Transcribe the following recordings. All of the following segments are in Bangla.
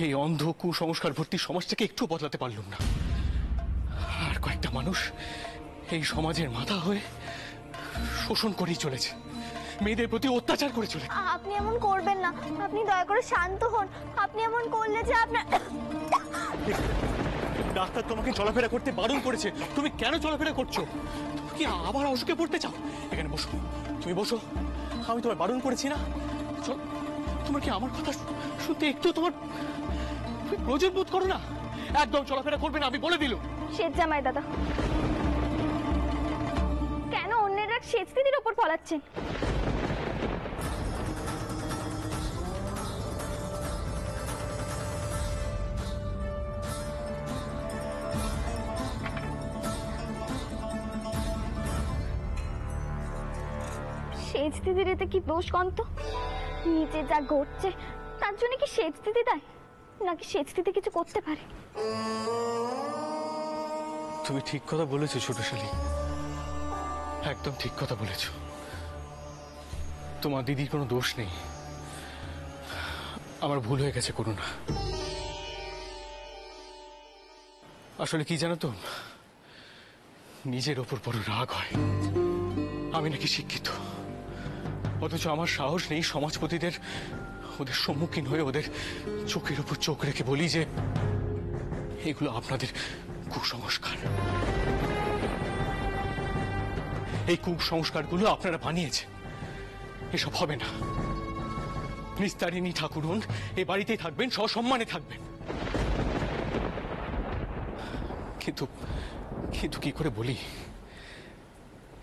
এই অন্ধ কুসংস্কার ভর্তি সমাজটাকে একটু বদলাতে পারলাম না, আর কয়েকটা মানুষ এই সমাজের মাথা হয়ে শোষণ করেই চলেছে, মেয়েদের প্রতি অত্যাচার করে চলেছে। আপনি এমন করবেন না, আপনি দয়া করে শান্ত হন। আপনি এমন করলে যে আপনার ডাক্তার তোমাকে চলাফেরা করতে বারণ করেছে, তুমি কেন চলাফেরা করছো? তুমি কি আবার অসুখে পড়তে চাও? এখানে বসো, তুমি বসো। আমি তোমায় বারণ করেছি না? তোমার কি আমার কথা শুনতে একটু তোমার প্রয়োজন বোধ করো না? একদম চলাফেরা করবে না, আমি বলে দিলাম। শেষ জামাই দাদা, কেন অন্যের রাগ সেচ দিদির ওপর ফলাচ্ছেন? সেচ দিদির এতে কি দোষ কন্ত? নিচে যা ঘটছে তার জন্য কি সেচ দিদি দায়, নাকি সেচ দিদি কিছু করতে পারে? তুমি ঠিক কথা বলেছো ছোটশালী, একদম ঠিক কথা বলেছো। তোমার দিদির কোনো দোষ নেই, আমার ভুল হয়ে গেছে, করো না। আসলে কি জানো তো, নিজের ওপর বড় রাগ হয় আমি নাকি শিক্ষিত, অথচ আমার সাহস নেই সমাজপতিদের ওদের সম্মুখীন হয়ে ওদের চোখের উপর চোখ রেখে বলি যে এগুলো আপনাদের কুসংস্কার, এই কুসংস্কারগুলো আপনারা বানিয়েছেন, এসব হবে না। নিস্তারিণী ঠাকুরন এই বাড়িতেই থাকবেন, সসম্মানে থাকবেন। কিন্তু কিন্তু কি করে বলি,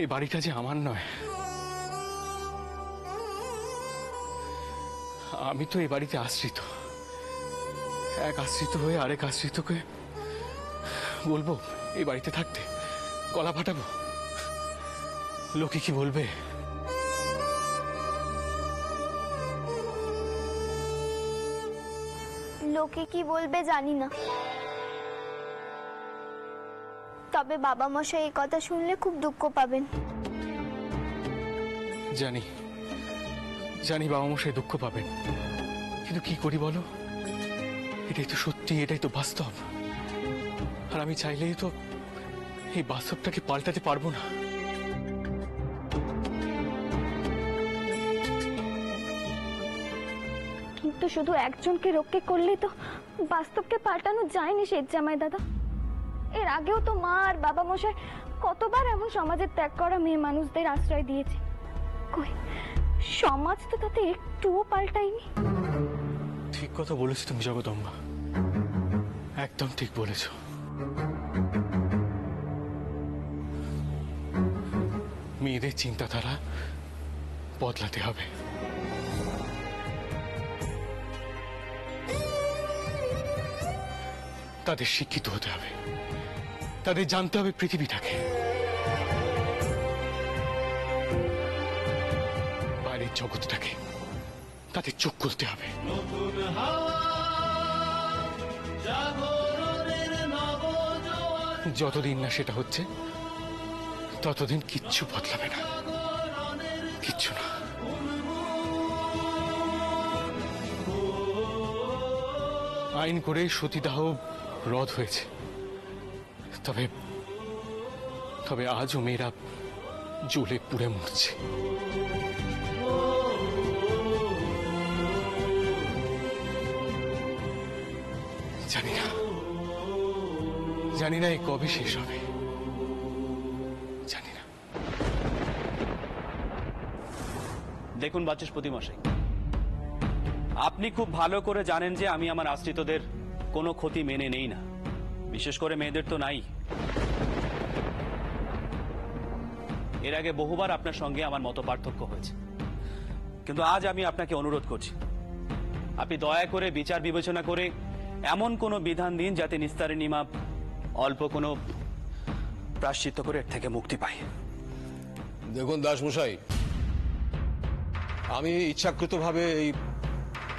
এই বাড়িটা যে আমার নয়, আমি তো এই বাড়িতে আশ্রিত। এক আশ্রিত হয়ে আরেক আশ্রিতকে বলবো এই বাড়িতে থাকতে, গলা ফাটাবো? লোকে কি বলবে? লোকে কি বলবে জানি না, তবে বাবা মশাই এই কথা শুনলে খুব দুঃখ পাবেন। জানি জানি বাবা মশাই দুঃখ পাবেন, কিন্তু কি করি বলো, এটাই তো সত্যি, এটাই তো বাস্তব। আর আমি চাইলেই তো এই বাস্তবটাকে পাল্টাতে পারবো না। কিন্তু শুধু একজনকে রক্ষে করলেই তো বাস্তবকে পাল্টানো যায়নি শেঠ জামাই দাদা। এর আগেও তো মা আর বাবা মশাই কতবার এমন সমাজের ত্যাগ করা মেয়ে মানুষদের আশ্রয় দিয়েছে, কই সমাজ তো তাতে একটুও পাল্টায়নি। ঠিক কথা বলেছো তুমি জগদম্বা, একদম ঠিক বলেছো। মেয়েদের চিন্তাধারা বদলাতে হবে। তাদের শিক্ষিত হতে হবে, তাদের জানতে হবে পৃথিবীটাকে, বাইরের জগৎটাকে, তাদের চোখ খুলতে হবে। যতদিন না সেটা হচ্ছে ততদিন কিচ্ছু বদলাবে না, কিচ্ছু না। আইন করে সতীদাহ রদ হয়েছে, তবে তবে আজও মেয়েরা জ্বলে পুড়ে মরছে। জানি না এই কবে শেষ হবে, জানি না। দেখুন বাচস্পতি মশাই, আপনি খুব ভালো করে জানেন যে আমি আমার আশ্রিতদের কোনো ক্ষতি মেনে নেই না, বিশেষ করে মেয়েদের তো নাই। এর আগে বহুবার আপনার সঙ্গে আমার মত পার্থক্য হয়েছে, কিন্তু আজ আমি আপনাকে অনুরোধ করছি, আপনি দয়া করে বিচার বিবেচনা করে এমন কোনো বিধান দিন যাতে নিস্তারিণী মা অল্প কোনো প্রায়শ্চিত্ত করে এর থেকে মুক্তি পায়। দেখুন দাসমশাই, আমি ইচ্ছাকৃতভাবে এই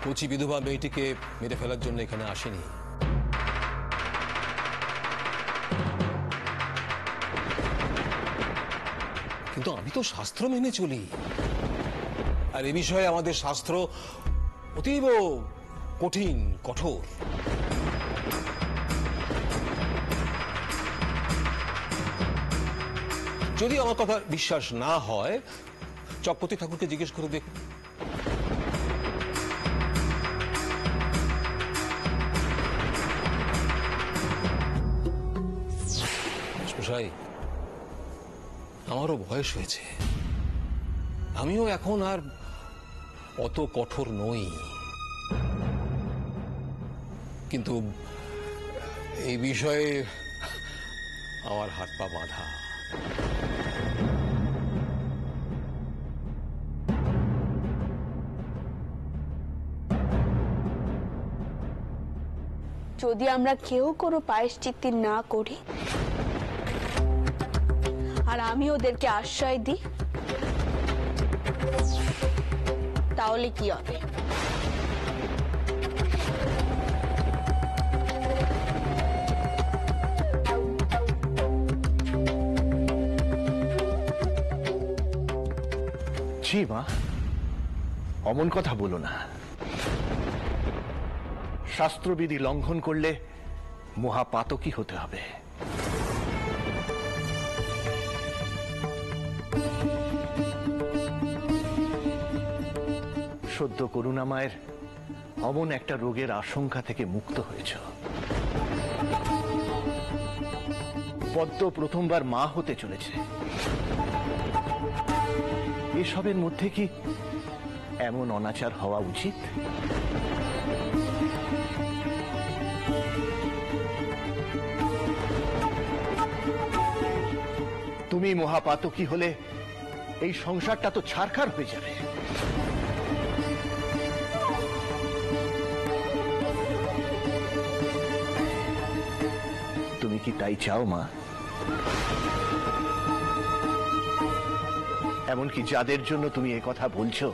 কচি বিধবা মেয়েটিকে মেরে ফেলার জন্য এখানে আসিনি। কিন্তু আমি তো শাস্ত্র মেনে চলি, আর এ বিষয়ে আমাদের শাস্ত্র অতীব কঠিন কঠোর। যদি আমার কথা বিশ্বাস না হয় চক্রবর্তী ঠাকুরকে জিজ্ঞেস করে দেখুন। মশাই, আমারও বয়স হয়েছে, আমিও এখন আর অত কঠোর নই, কিন্তু এই বিষয়ে আমার হাত পা বাঁধা। যদি আমরা কেউ কোনো প্রায়শ্চিত্তি না করি আর আমি ওদেরকে আশ্রয় দিই, তাহলে কি হবে? জি মা, অমন কথা বলো না। শাস্ত্রবিধি লঙ্ঘন করলে মহাপাতকী হতে হবে। সদ্য করুণাময়ের অমন একটা রোগের আশঙ্কা থেকে মুক্ত হয়েছ। পদ্ম প্রথমবার মা হতে চলেছে। এসবের মধ্যে কি এমন অনাচার হওয়া উচিত? তুমি মহাপাতকী হলে এই সংসারটা তো ছারখার হয়ে যাবে। তুমি কি তাই চাও মা? এমনকি যাদের জন্য তুমি এ কথা বলছো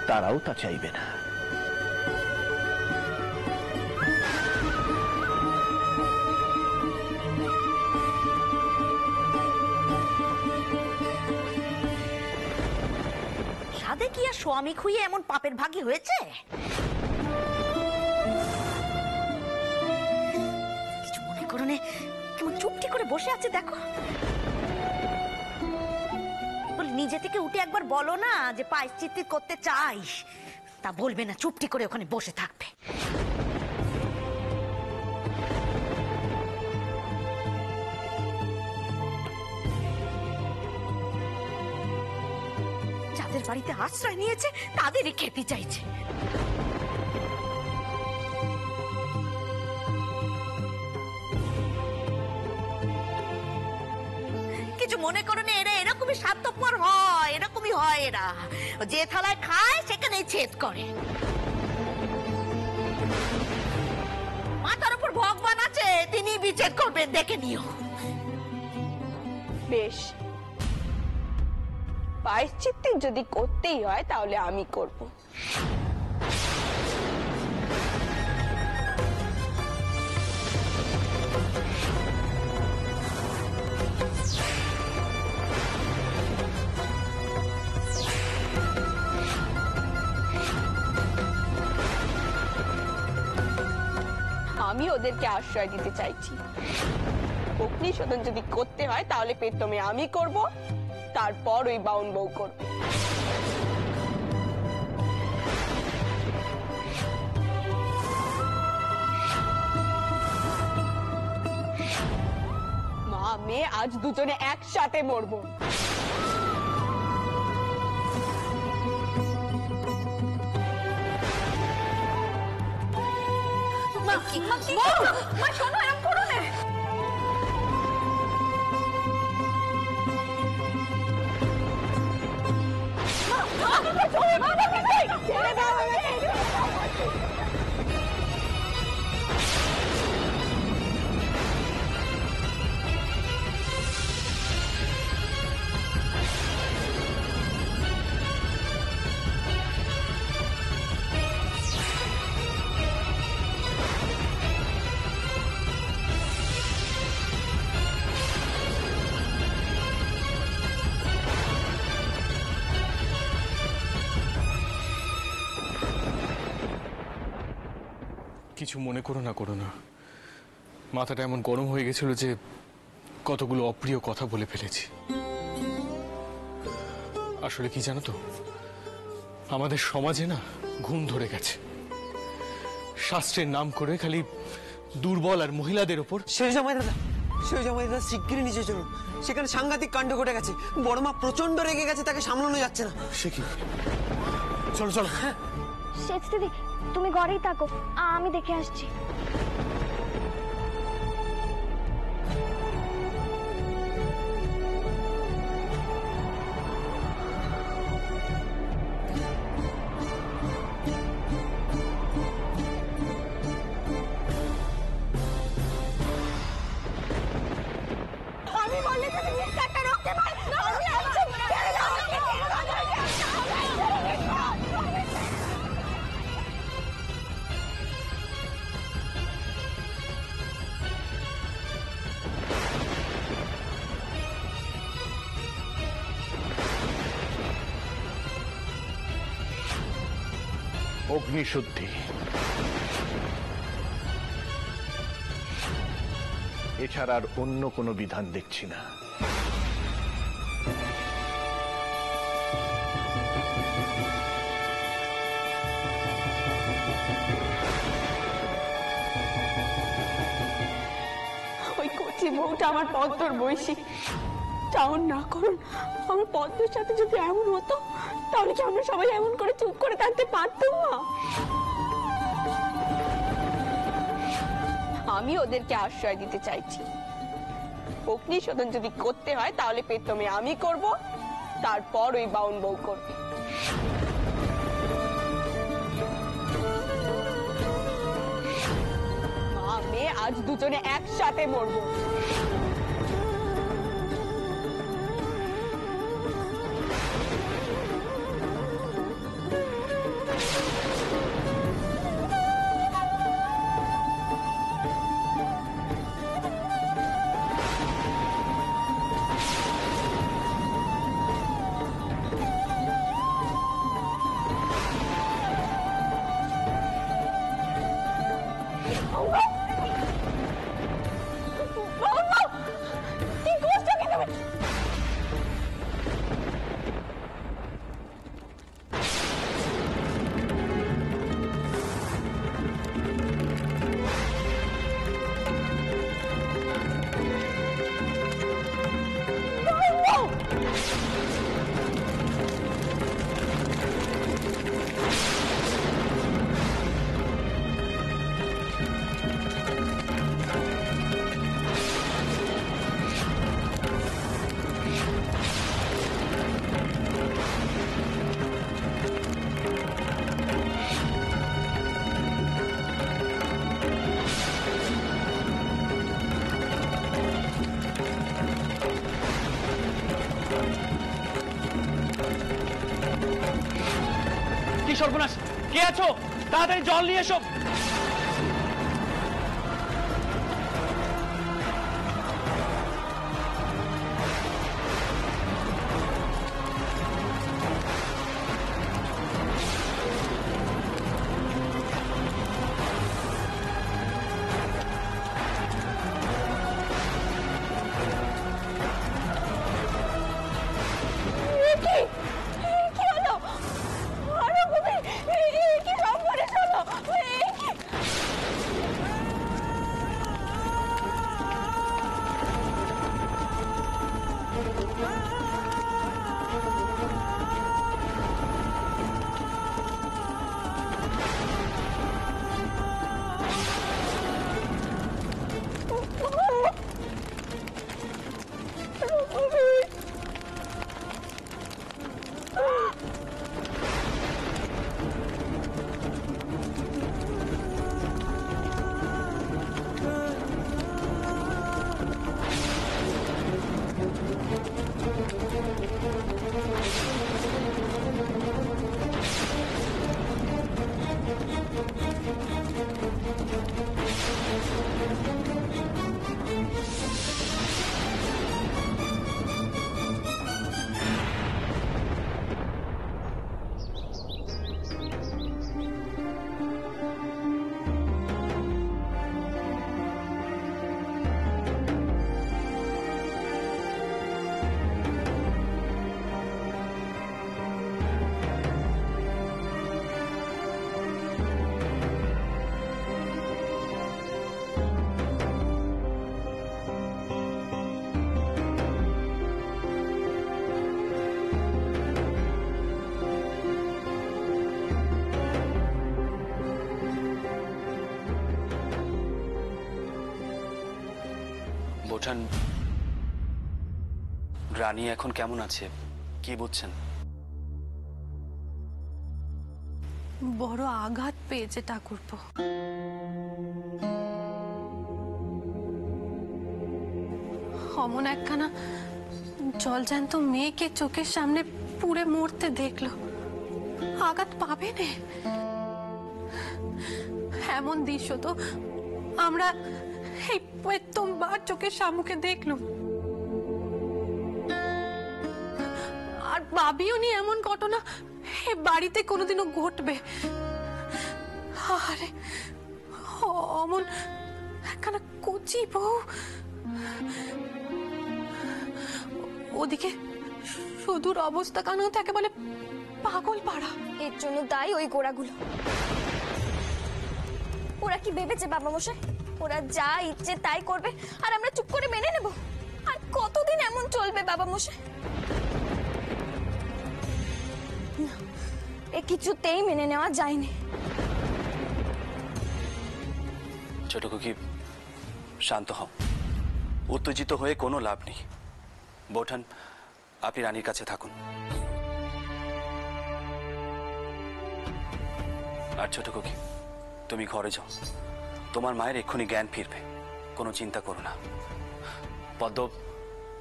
তারাও তা চাইবে না। সাধে কি আর স্বামী খুইয়ে এমন পাপের ভাগী হয়েছে? কিছু মনে করো না, কেমন চুপটি করে বসে আছে দেখো। বল, নিজে থেকে উঠে একবার বলো না যে প্রায়শ্চিত্ত করতে চাই, তা বলবে না, চুপটি করে ওখানে বসে থাকবে। যাদের বাড়িতে আশ্রয় নিয়েছে তাদেরই খেতে চাইছে। কিছু মনে করো না, এরা এরকমই স্বার্থপর হয়, এরকমই হয় এরা। যে থালায় খায় সেখানেই ছেদ করে। মাথার উপর ভগবান আছে, তিনি বিচার করবেন, দেখে নিও। বেশ, প্রায়শ্চিত্তি যদি করতেই হয় তাহলে আমি করব। আমি ওদেরকে আশ্রয় দিতে চাইছি। অগ্নিশোধন যদি করতে হয় তাহলে পেট্টমে আমি করব, তারপর ওই বাউন বউ করবে। মা মেয়ে আজ দুজনে একসাথে মরবো। মা শোনো, এরকম করো না। ছেড়ে দাও আমাকে। কিছু মনে করো না। মাথাটা এমন গরম হয়ে গেছিল যে কতগুলো অপ্রিয় কথা বলে ফেলেছি। আসলে কি জানো তো, আমাদের সমাজে না ঘুম ধরে গেছে। শাস্ত্রের নাম করে খালি দুর্বল আর মহিলাদের ওপর। সেই জামাই দাদা শিগগিরই নিচে চলুন, সেখানে সাংঘাতিক কাণ্ড ঘটে গেছে। বড় মা প্রচন্ড রেগে গেছে, তাকে সামলানো যাচ্ছে না। সে কি? চলো চলো। সেচ দিদি, তুমি ঘরেই থাকো, আমি দেখে আসছি। আমি বললে তুমি মিথ্যাটা রক্ষে পাই। আমি আছি, ছেড়ে দাও আমাকে, ছেড়ে দাও আমাকে। অগ্নিশুদ্ধি, এছাড়া আর অন্য কোনো বিধান দেখছি না। ওই কচি বউটা আমার পদ্মর বয়সী। টাউন না করুন, আমার পদ্মের সাথে যদি এমন হতো তাহলে কি আমরা সবাই এমন করে চুপ করে থাকতে পারতাম না? আমি ওদেরকে আশ্রয় দিতে চাইছি। অগ্নিশোধন যদি করতে হয় তাহলে পেট্টমে আমি করব, তারপর ওই বাউন বউ করবে। মা মেয়ে আজ দুজনে একসাথে মরবো। সর্বনাশ, কে আছো? তাড়াতাড়ি জল নিয়ে এসো। কি হলো? আরে তুমি কি সব করে চলো? বোঠান, রানী এখন কেমন আছে কি বুঝছেন? বড় আঘাত পেয়েছে ঠাকুরপো। অমন একখানা জলজ্যান্ত মেয়েকে চোখের সামনে পুড়ে মরতে দেখলো, আঘাত পাবে না এমন দৃশ্য তো আমরা এই প্রথমবার চোখের সামনে দেখলাম। আর ভাবিও নি এমন ঘটনা এই বাড়িতে কোনোদিনও ঘটবে। আরে অমন একখানা কচি বউ, ওদিকে শুধুর অবস্থা কানেও থাকে বলে পাগল পাড়া। এর জন্য দায়ী ওই গোড়াগুলো। ওরা কি ভেবেছে বাবা মশাই ওরা যা ইচ্ছে তাই করবে আর আমরা চুপ করে মেনে নেব? আর কতদিন এমন চলবে বাবা মশাই? না, এ কিছুতেই মেনে নেওয়া যায়নি। ছোট খুকি, শান্ত হও, উত্তেজিত হয়ে কোনো লাভ নেই। বোঠান, আপনি রানীর কাছে থাকুন। আর ছোট খুকি, তুমি ঘরে যাও, তোমার মায়ের এক্ষুনি জ্ঞান ফিরবে, কোনো চিন্তা করো না। পদ্ম,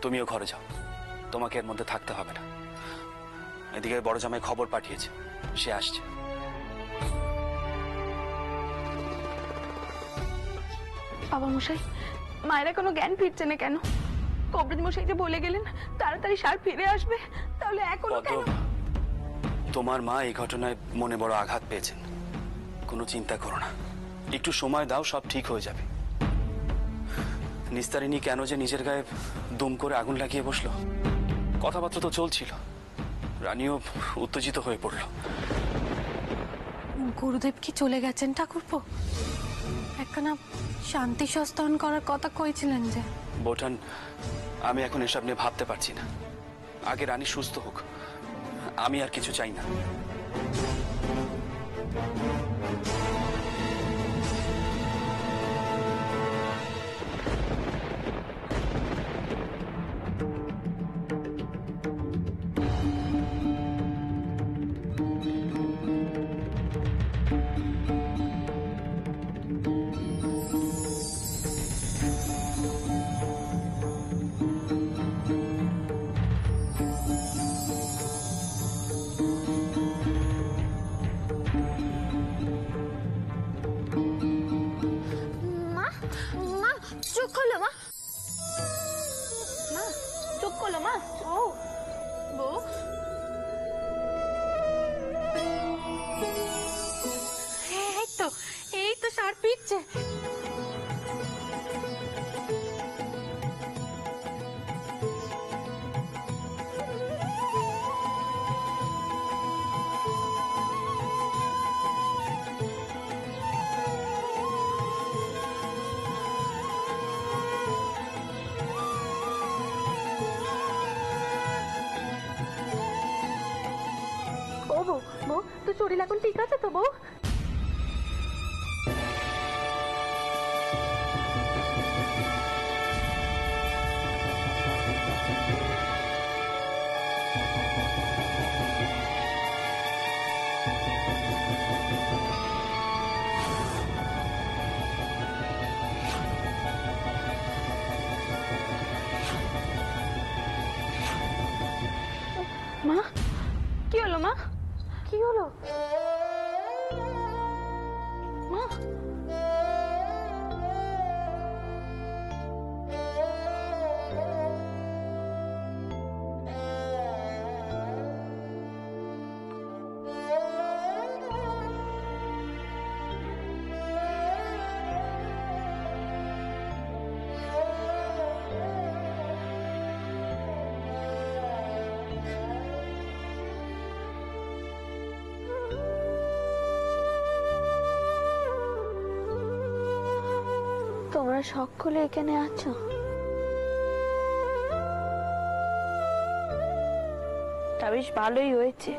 তুমিও ঘরে যাও, তোমাকে এর মধ্যে থাকতে হবে না। এদিকে বড় জামাই খবর পাঠিয়েছে, সে আসছে। বাবা মশাই, মায়েরা কোনো জ্ঞান ফিরছে না কেন? কবরেজ মশাই যে বলে গেলেন তাড়াতাড়ি সার ফিরে আসবে, তাহলে এখনো পদ্ম, কেন? তোমার মা এই ঘটনায় মনে বড় আঘাত পেয়েছেন, কোনো চিন্তা করো না, একটু সময় দাও, সব ঠিক হয়ে যাবে। নিস্তারিণী কেন যে নিজের গায়ে দুম করে আগুন লাগিয়ে বসলো, কথাবার্তা তো চলছিল, রানীও উত্তেজিত হয়ে পড়ল। গুরুদেব কি চলে গেছেন ঠাকুরপো? একখানা শান্তি সস্তান করার কথা কইছিলেন যে। বোঠান, আমি এখন এসব নিয়ে ভাবতে পারছি না, আগে রানী সুস্থ হোক, আমি আর কিছু চাই না। মা, মা চোখ খোলো মা। মা চোখ খোলো মা। ও বউ, এই তো সার পিচ্ছে। ও বউ, বউ তোর শরীর এখন ঠিক আছে তো বউ? মা, কি হলো মা? কি হলো মা? তোমরা সকলে এখানে আছো? তা বেশ ভালোই হয়েছে।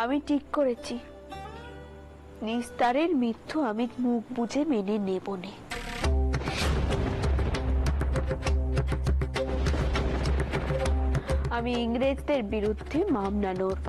আমি ঠিক করেছি নিস্তারের মৃত্যু আমি মুখ বুঝে মেনে নেব নে। আমি ইংরেজদের বিরুদ্ধে মামলা লড়ব।